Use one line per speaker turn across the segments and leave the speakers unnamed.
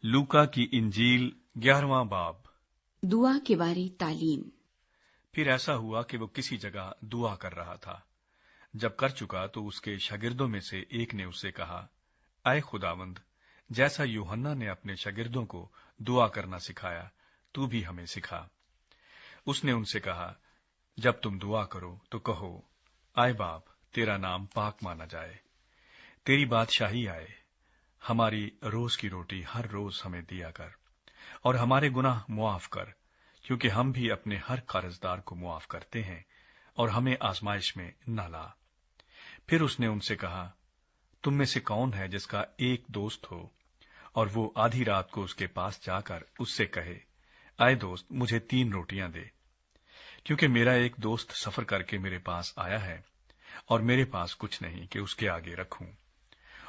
लूका की इंजील 11वां बाब।
दुआ के बारे तालीम।
फिर ऐसा हुआ कि वो किसी जगह दुआ कर रहा था। जब कर चुका तो उसके शागिर्दों में से एक ने उससे कहा, आए खुदावंद, जैसा यूहन्ना ने अपने शागिर्दों को दुआ करना सिखाया, तू भी हमें सिखा। उसने उनसे कहा, जब तुम दुआ करो तो कहो, आए बाप, तेरा नाम पाक माना जाए, तेरी बादशाही आए, हमारी रोज की रोटी हर रोज हमें दिया कर, और हमारे गुनाह मुआफ कर, क्योंकि हम भी अपने हर कर्जदार को मुआफ करते हैं, और हमें आजमाइश में न ला। फिर उसने उनसे कहा, तुम में से कौन है जिसका एक दोस्त हो और वो आधी रात को उसके पास जाकर उससे कहे, आए दोस्त, मुझे 3 रोटियां दे, क्योंकि मेरा एक दोस्त सफर करके मेरे पास आया है और मेरे पास कुछ नहीं कि उसके आगे रखूं।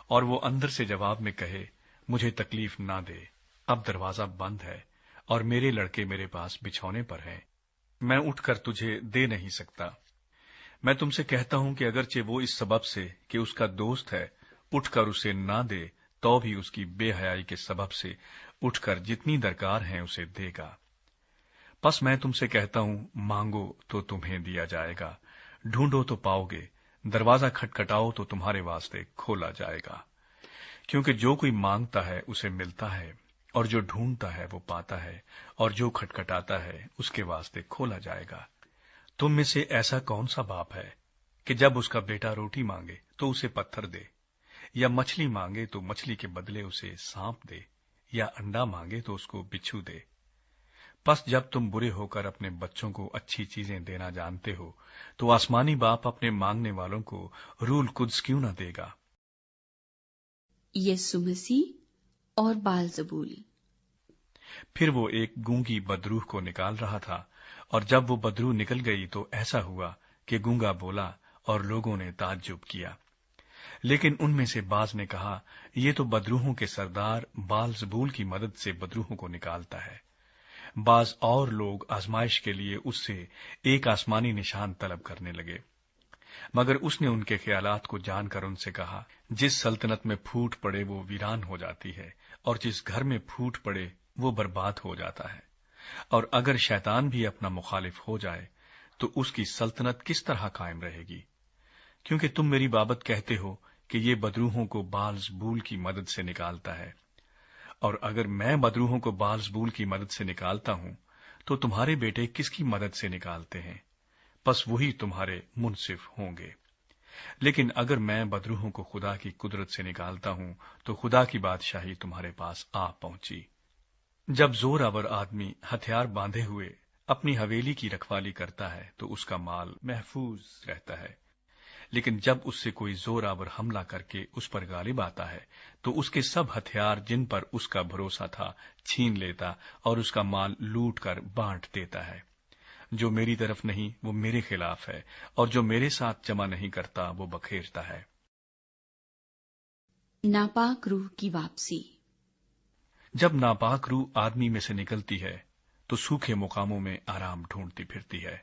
और वो अंदर से जवाब में कहे, मुझे तकलीफ ना दे, अब दरवाजा बंद है और मेरे लड़के मेरे पास बिछौने पर हैं, मैं उठकर तुझे दे नहीं सकता। मैं तुमसे कहता हूं कि अगरचे वो इस सबब से कि उसका दोस्त है उठकर उसे ना दे, तो भी उसकी बेहयाई के सबब से उठकर जितनी दरकार है उसे देगा। बस मैं तुमसे कहता हूं, मांगो तो तुम्हें दिया जाएगा, ढूंढो तो पाओगे, दरवाजा खटखटाओ तो तुम्हारे वास्ते खोला जाएगा। क्योंकि जो कोई मांगता है उसे मिलता है, और जो ढूंढता है वो पाता है, और जो खटखटाता है उसके वास्ते खोला जाएगा। तुम में से ऐसा कौन सा बाप है कि जब उसका बेटा रोटी मांगे तो उसे पत्थर दे, या मछली मांगे तो मछली के बदले उसे सांप दे, या अंडा मांगे तो उसको बिच्छू दे? बस जब तुम बुरे होकर अपने बच्चों को अच्छी चीजें देना जानते हो, तो आसमानी बाप अपने मांगने वालों को रूल कुद्स क्यों न देगा।
यीशु मसीह और बालजबूल।
फिर वो एक गूंगी बदरूह को निकाल रहा था, और जब वो बदरूह निकल गई तो ऐसा हुआ कि गूंगा बोला और लोगों ने ताज्जुब किया। लेकिन उनमें से बाज ने कहा, ये तो बदरूहों के सरदार बालजबूल की मदद से बदरूहों को निकालता है। बाज और लोग आजमाइश के लिए उससे एक आसमानी निशान तलब करने लगे, मगर उसने उनके ख्यालात को जानकर उनसे कहा, जिस सल्तनत में फूट पड़े वो वीरान हो जाती है, और जिस घर में फूट पड़े वो बर्बाद हो जाता है। और अगर शैतान भी अपना मुखालिफ हो जाए तो उसकी सल्तनत किस तरह कायम रहेगी? क्योंकि तुम मेरी बाबत कहते हो कि ये बदरूहों को बालजबूल की मदद से निकालता है, और अगर मैं बदरूहों को बालजबूल की मदद से निकालता हूं तो तुम्हारे बेटे किसकी मदद से निकालते हैं? बस वही तुम्हारे मुनसिफ होंगे। लेकिन अगर मैं बदरूहों को खुदा की कुदरत से निकालता हूं तो खुदा की बादशाही तुम्हारे पास आ पहुंची। जब जोरावर आदमी हथियार बांधे हुए अपनी हवेली की रखवाली करता है तो उसका माल महफूज रहता है, लेकिन जब उससे कोई जोरावर हमला करके उस पर गालिब आता है तो उसके सब हथियार जिन पर उसका भरोसा था छीन लेता और उसका माल लूट कर बांट देता है। जो मेरी तरफ नहीं वो मेरे खिलाफ है, और जो मेरे साथ जमा नहीं करता वो बखेरता है।
नापाक रूह की वापसी।
जब नापाक रूह आदमी में से निकलती है तो सूखे मुकामों में आराम ढूंढती फिरती है,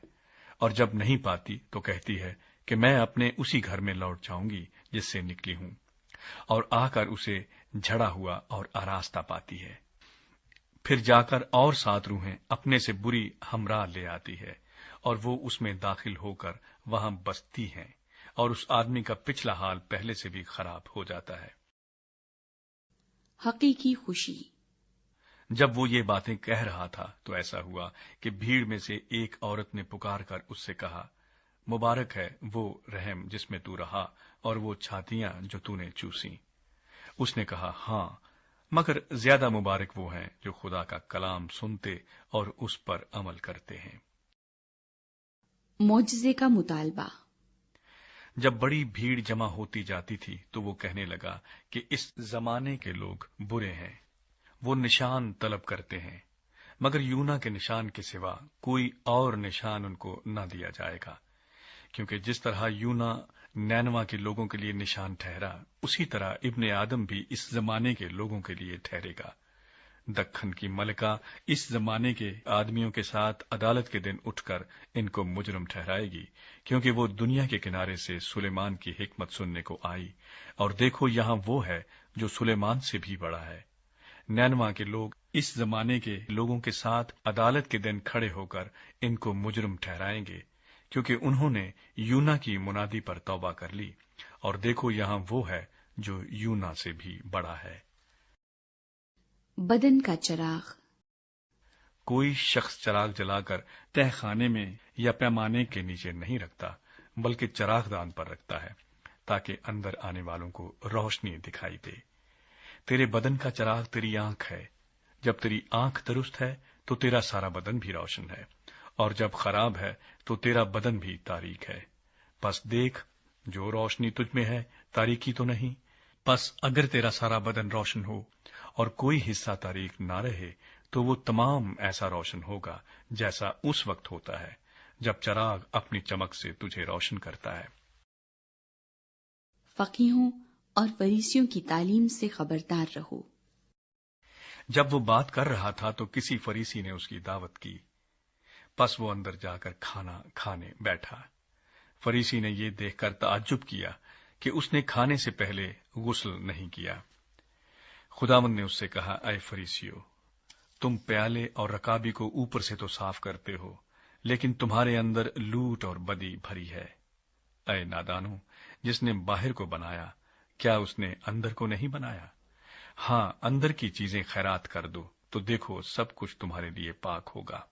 और जब नहीं पाती तो कहती है कि मैं अपने उसी घर में लौट जाऊंगी जिससे निकली हूं, और आकर उसे झड़ा हुआ और आरास्ता पाती है। फिर जाकर और 7 रूहें अपने से बुरी हमरा ले आती है, और वो उसमें दाखिल होकर वहां बसती हैं, और उस आदमी का पिछला हाल पहले से भी खराब हो जाता है।
हकीकी खुशी।
जब वो ये बातें कह रहा था तो ऐसा हुआ कि भीड़ में से एक औरत ने पुकार कर उससे कहा, मुबारक है वो रहम जिसमें तू रहा और वो छातियां जो तूने चूसी। उसने कहा, हां, मगर ज्यादा मुबारक वो हैं जो खुदा का कलाम सुनते और उस पर अमल करते हैं।
मौजज़े का मुतालबा।
जब बड़ी भीड़ जमा होती जाती थी तो वो कहने लगा कि इस जमाने के लोग बुरे हैं, वो निशान तलब करते हैं, मगर यूना के निशान के सिवा कोई और निशान उनको न दिया जाएगा, क्योंकि जिस तरह यूना नैनवा के लोगों के लिए निशान ठहरा, उसी तरह इब्ने आदम भी इस जमाने के लोगों के लिए ठहरेगा। दक्खन की मलका इस जमाने के आदमियों के साथ अदालत के दिन उठकर इनको मुजरम ठहराएगी, क्योंकि वो दुनिया के किनारे से सुलेमान की हिकमत सुनने को आई, और देखो यहां वो है जो सुलेमान से भी बड़ा है। नैनवा के लोग इस जमाने के लोगों के साथ अदालत के दिन खड़े होकर इनको मुजरिम ठहराएंगे, क्योंकि उन्होंने यूना की मुनादी पर तौबा कर ली, और देखो यहाँ वो है जो यूना से भी बड़ा है।
बदन का चराग।
कोई शख्स चराग जलाकर तहखाने में या पैमाने के नीचे नहीं रखता, बल्कि चरागदान पर रखता है, ताकि अंदर आने वालों को रोशनी दिखाई दे। तेरे बदन का चराग तेरी आंख है। जब तेरी आंख दुरुस्त है तो तेरा सारा बदन भी रोशन है, और जब खराब है तो तेरा बदन भी तारीक है। बस देख, जो रोशनी तुझ में है तारीकी तो नहीं। बस अगर तेरा सारा बदन रोशन हो और कोई हिस्सा तारीक ना रहे, तो वो तमाम ऐसा रोशन होगा जैसा उस वक्त होता है जब चराग अपनी चमक से तुझे रोशन करता है।
फकीहों और फरीसियों की तालीम से खबरदार रहो।
जब वो बात कर रहा था तो किसी फरीसी ने उसकी दावत की। बस वो अंदर जाकर खाना खाने बैठा। फरीसी ने ये देखकर ताज्जुब किया कि उसने खाने से पहले गुस्ल नहीं किया। खुदावंद ने उससे कहा, ऐ फरीसियो, तुम प्याले और रकाबी को ऊपर से तो साफ करते हो, लेकिन तुम्हारे अंदर लूट और बदी भरी है। ऐ नादानो, जिसने बाहर को बनाया, क्या उसने अंदर को नहीं बनाया? हां, अंदर की चीजें खैरात कर दो, तो देखो सब कुछ तुम्हारे लिए पाक होगा।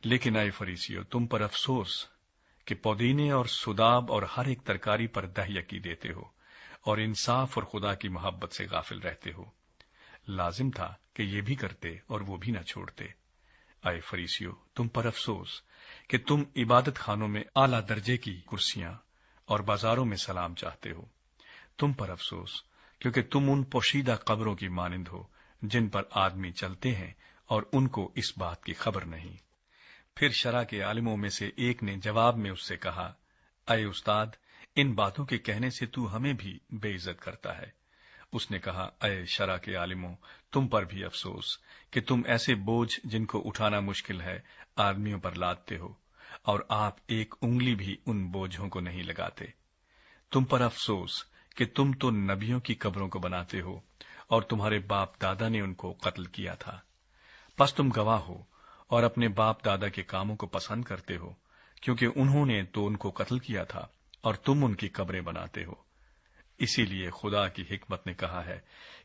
लेकिन ऐ फरीसियो, तुम पर अफसोस कि पुदीने और सुदाब और हर एक तरकारी पर दहयकी देते हो, और इंसाफ और खुदा की मोहब्बत से गाफिल रहते हो। लाजिम था कि ये भी करते और वो भी न छोड़ते। ऐ फरीसियो, तुम पर अफसोस कि तुम इबादत खानों में आला दर्जे की कुर्सियां और बाजारों में सलाम चाहते हो। तुम पर अफसोस, क्योंकि तुम उन पोशीदा कब्रों की मानिंद हो जिन पर आदमी चलते हैं और उनको इस बात की खबर नहीं। फिर शरा के आलिमों में से एक ने जवाब में उससे कहा, ऐ उस्ताद, इन बातों के कहने से तू हमें भी बेइज्जत करता है। उसने कहा, ऐ शरा के आलिमों, तुम पर भी अफसोस कि तुम ऐसे बोझ जिनको उठाना मुश्किल है आदमियों पर लादते हो, और आप एक उंगली भी उन बोझों को नहीं लगाते। तुम पर अफसोस कि तुम तो नबियों की कब्रों को बनाते हो, और तुम्हारे बाप दादा ने उनको कत्ल किया था। बस तुम गवाह हो और अपने बाप दादा के कामों को पसंद करते हो, क्योंकि उन्होंने तो उनको कत्ल किया था और तुम उनकी कब्रें बनाते हो। इसीलिए खुदा की हिकमत ने कहा है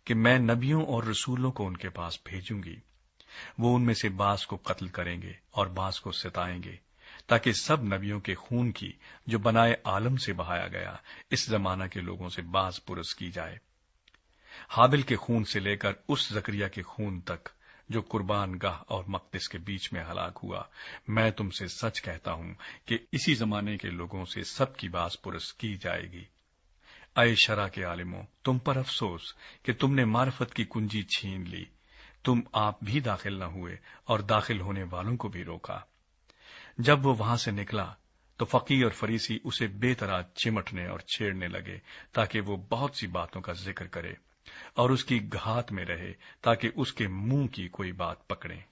कि मैं नबियों और रसूलों को उनके पास भेजूंगी। वो उनमें से बास को कत्ल करेंगे और बास को सताएंगे, ताकि सब नबियों के खून की जो बनाए आलम से बहाया गया इस जमाना के लोगों से बास पुरस की जाए। हाबिल के खून से लेकर उस जकरिया के खून तक जो कुर्बान गाह और मकदिस के बीच में हलाक हुआ, मैं तुमसे सच कहता हूं कि इसी जमाने के लोगों से सबकी बास पुरस की जाएगी। ऐ शरा के आलिमों, तुम पर अफसोस कि तुमने मार्फत की कुंजी छीन ली। तुम आप भी दाखिल न हुए और दाखिल होने वालों को भी रोका। जब वो वहां से निकला तो फकीह और फरीसी उसे बेतरा चिमटने और छेड़ने लगे, ताकि वो बहुत सी बातों का जिक्र करे और उसकी घात में रहे, ताकि उसके मुंह की कोई बात पकड़े।